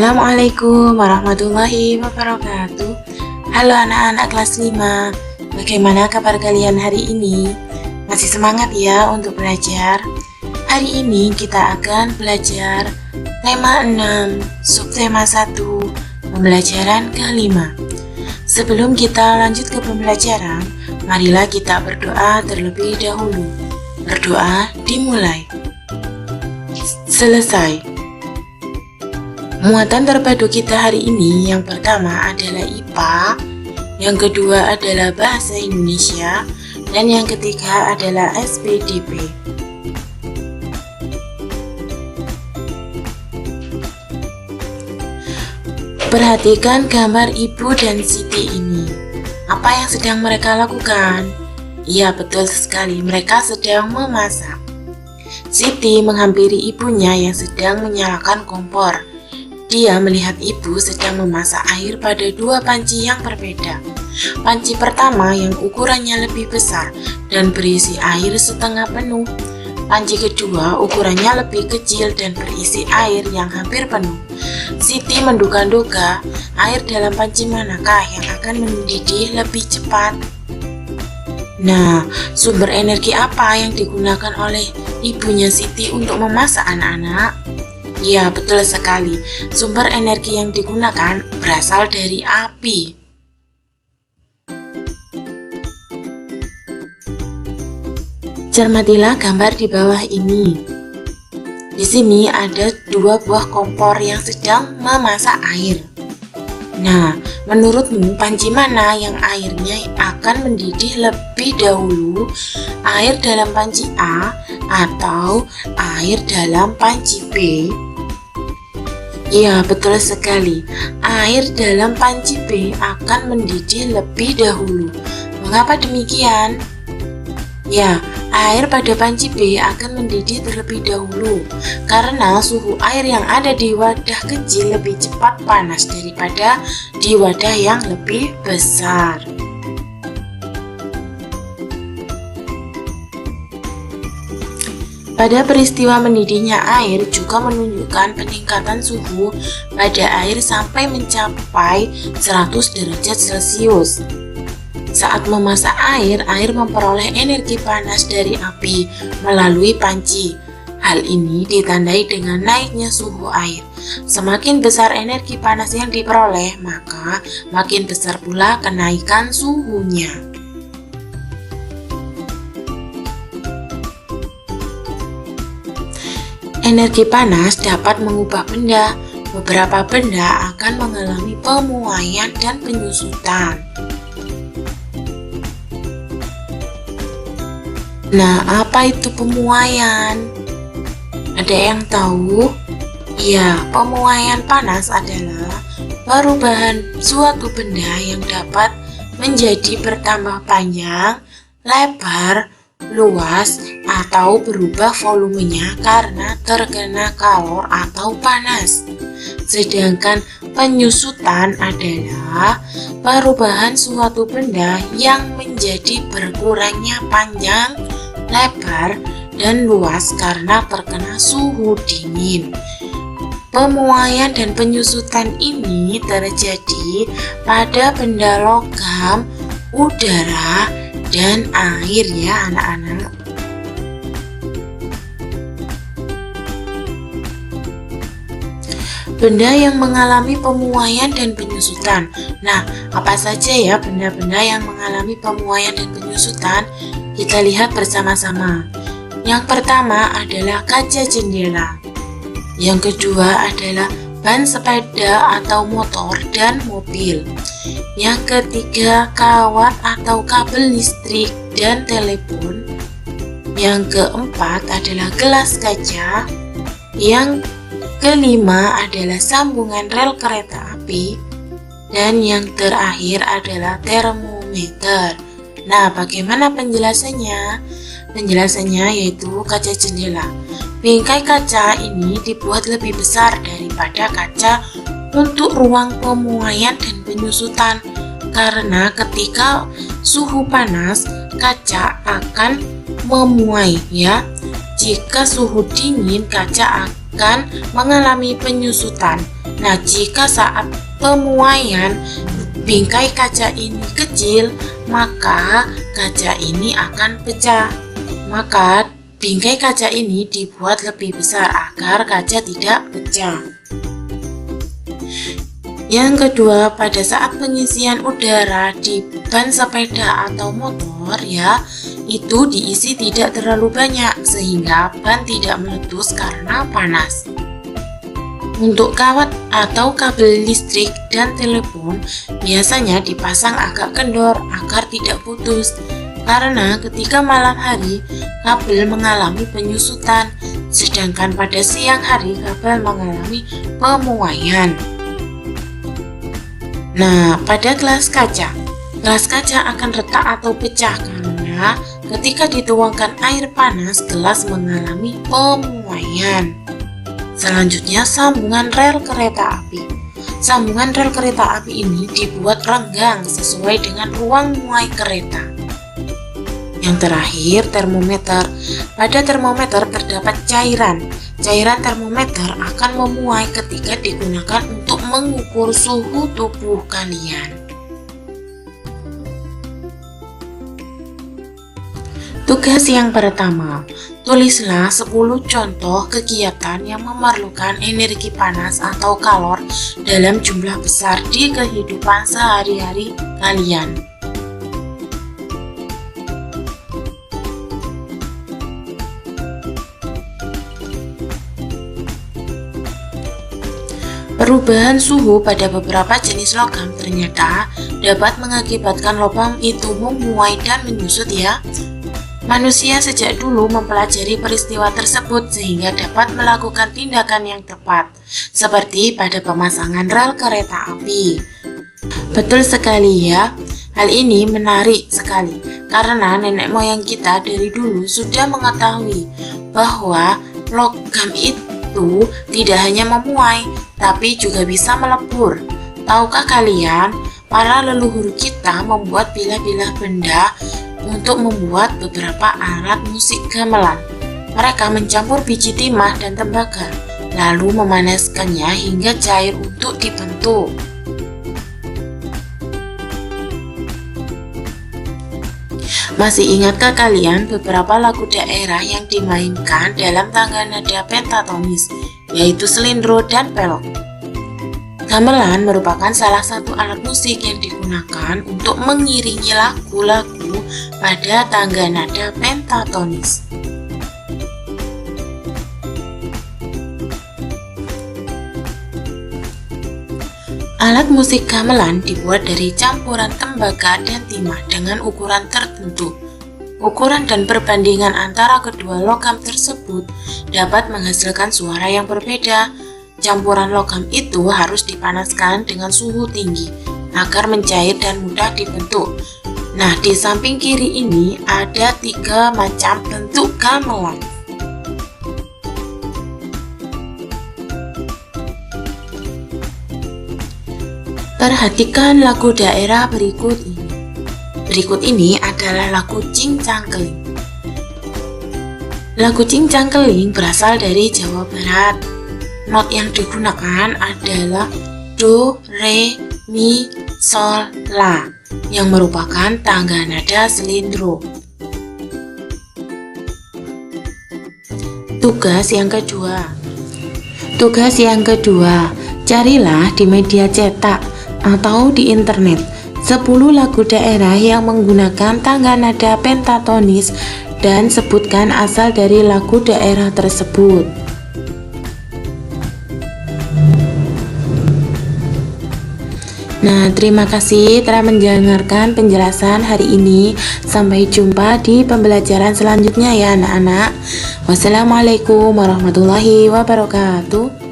Assalamualaikum warahmatullahi wabarakatuh. Halo anak-anak kelas 5, bagaimana kabar kalian hari ini? Masih semangat ya untuk belajar? Hari ini kita akan belajar tema 6, subtema 1, pembelajaran ke-5. Sebelum kita lanjut ke pembelajaran, marilah kita berdoa terlebih dahulu. Berdoa dimulai. Selesai. Muatan terpadu kita hari ini yang pertama adalah IPA, yang kedua adalah Bahasa Indonesia, dan yang ketiga adalah SPDP. Perhatikan gambar Ibu dan Siti ini. Apa yang sedang mereka lakukan? Iya, betul sekali, mereka sedang memasak. Siti menghampiri ibunya yang sedang menyalakan kompor. Dia melihat ibu sedang memasak air pada dua panci yang berbeda. Panci pertama yang ukurannya lebih besar dan berisi air setengah penuh. Panci kedua ukurannya lebih kecil dan berisi air yang hampir penuh. Siti menduga-duga air dalam panci manakah yang akan mendidih lebih cepat. Nah, sumber energi apa yang digunakan oleh ibunya Siti untuk memasak anak-anak? Ya, betul sekali. Sumber energi yang digunakan berasal dari api. Cermatilah gambar di bawah ini. Di sini ada dua buah kompor yang sedang memasak air. Nah, menurutmu panci mana yang airnya akan mendidih lebih dahulu? Air dalam panci A atau air dalam panci B? Ya, betul sekali. Air dalam panci B akan mendidih lebih dahulu. Mengapa demikian? Ya, air pada panci B akan mendidih terlebih dahulu karena suhu air yang ada di wadah kecil lebih cepat panas daripada di wadah yang lebih besar. Pada peristiwa mendidihnya air juga menunjukkan peningkatan suhu pada air sampai mencapai 100 derajat Celcius. Saat memasak air memperoleh energi panas dari api melalui panci. Hal ini ditandai dengan naiknya suhu air. Semakin besar energi panas yang diperoleh, maka makin besar pula kenaikan suhunya. Energi panas dapat mengubah benda. Beberapa benda akan mengalami pemuaian dan penyusutan. Nah, apa itu pemuaian? Ada yang tahu? Ya, pemuaian panas adalah perubahan suatu benda yang dapat menjadi bertambah panjang, lebar, luas, atau berubah volumenya karena terkena kalor atau panas. Sedangkan penyusutan adalah perubahan suatu benda yang menjadi berkurangnya panjang, lebar, dan luas karena terkena suhu dingin. Pemuaian dan penyusutan ini terjadi pada benda logam, udara, dan air ya anak-anak. Benda yang mengalami pemuaian dan penyusutan. Nah, apa saja ya benda-benda yang mengalami pemuaian dan penyusutan? Kita lihat bersama-sama. Yang pertama adalah kaca jendela. Yang kedua adalah ban sepeda atau motor dan mobil. Yang ketiga, kawat atau kabel listrik dan telepon. Yang keempat adalah gelas kaca. Yang kelima adalah sambungan rel kereta api. Dan yang terakhir adalah termometer. Nah, bagaimana penjelasannya? Penjelasannya yaitu kaca jendela. Bingkai kaca ini dibuat lebih besar daripada kaca untuk ruang pemuaian dan penyusutan karena ketika suhu panas kaca akan memuai ya. Jika suhu dingin kaca akan mengalami penyusutan. Nah, jika saat pemuaian bingkai kaca ini kecil, maka kaca ini akan pecah. Maka bingkai kaca ini dibuat lebih besar agar kaca tidak pecah. Yang kedua, pada saat pengisian udara di ban sepeda atau motor ya, itu diisi tidak terlalu banyak sehingga ban tidak meletus karena panas. Untuk kawat atau kabel listrik dan telepon biasanya dipasang agak kendor agar tidak putus. Karena ketika malam hari kabel mengalami penyusutan, sedangkan pada siang hari kabel mengalami pemuaian. Nah, pada gelas kaca akan retak atau pecah karena ketika dituangkan air panas, gelas mengalami pemuaian. Selanjutnya, sambungan rel kereta api. Sambungan rel kereta api ini dibuat renggang sesuai dengan ruang muai kereta. Yang terakhir, termometer. Pada termometer terdapat cairan. Cairan termometer akan memuai ketika digunakan untuk mengukur suhu tubuh kalian. Tugas yang pertama, tulislah 10 contoh kegiatan yang memerlukan energi panas atau kalor dalam jumlah besar di kehidupan sehari-hari kalian. Perubahan suhu pada beberapa jenis logam ternyata dapat mengakibatkan logam itu memuai dan menyusut ya. Manusia sejak dulu mempelajari peristiwa tersebut sehingga dapat melakukan tindakan yang tepat, seperti pada pemasangan rel kereta api. Betul sekali ya, hal ini menarik sekali karena nenek moyang kita dari dulu sudah mengetahui bahwa logam itu tidak hanya memuai, tapi juga bisa melebur. Tahukah kalian, para leluhur kita membuat bilah-bilah benda untuk membuat beberapa alat musik gamelan. Mereka mencampur biji timah dan tembaga, lalu memanaskannya hingga cair untuk dibentuk. Masih ingatkah kalian beberapa lagu daerah yang dimainkan dalam tangga nada pentatonis, yaitu selindro dan pelok? Gamelan merupakan salah satu alat musik yang digunakan untuk mengiringi lagu-lagu pada tangga nada pentatonis. Alat musik gamelan dibuat dari campuran tembaga dan timah dengan ukuran tertentu. Ukuran dan perbandingan antara kedua logam tersebut dapat menghasilkan suara yang berbeda. Campuran logam itu harus dipanaskan dengan suhu tinggi agar mencair dan mudah dibentuk. Nah, di samping kiri ini ada 3 macam bentuk gamelan. Perhatikan lagu daerah berikut ini. Berikut ini adalah lagu Cingcangkeling. Lagu Cingcangkeling berasal dari Jawa Barat. Not yang digunakan adalah Do, Re, Mi, Sol, La yang merupakan tangga nada selindro. Tugas yang kedua, carilah di media cetak atau di internet 10 lagu daerah yang menggunakan tangga nada pentatonis dan sebutkan asal dari lagu daerah tersebut. Nah, terima kasih telah mendengarkan penjelasan hari ini. Sampai jumpa di pembelajaran selanjutnya ya anak-anak. Wassalamualaikum warahmatullahi wabarakatuh.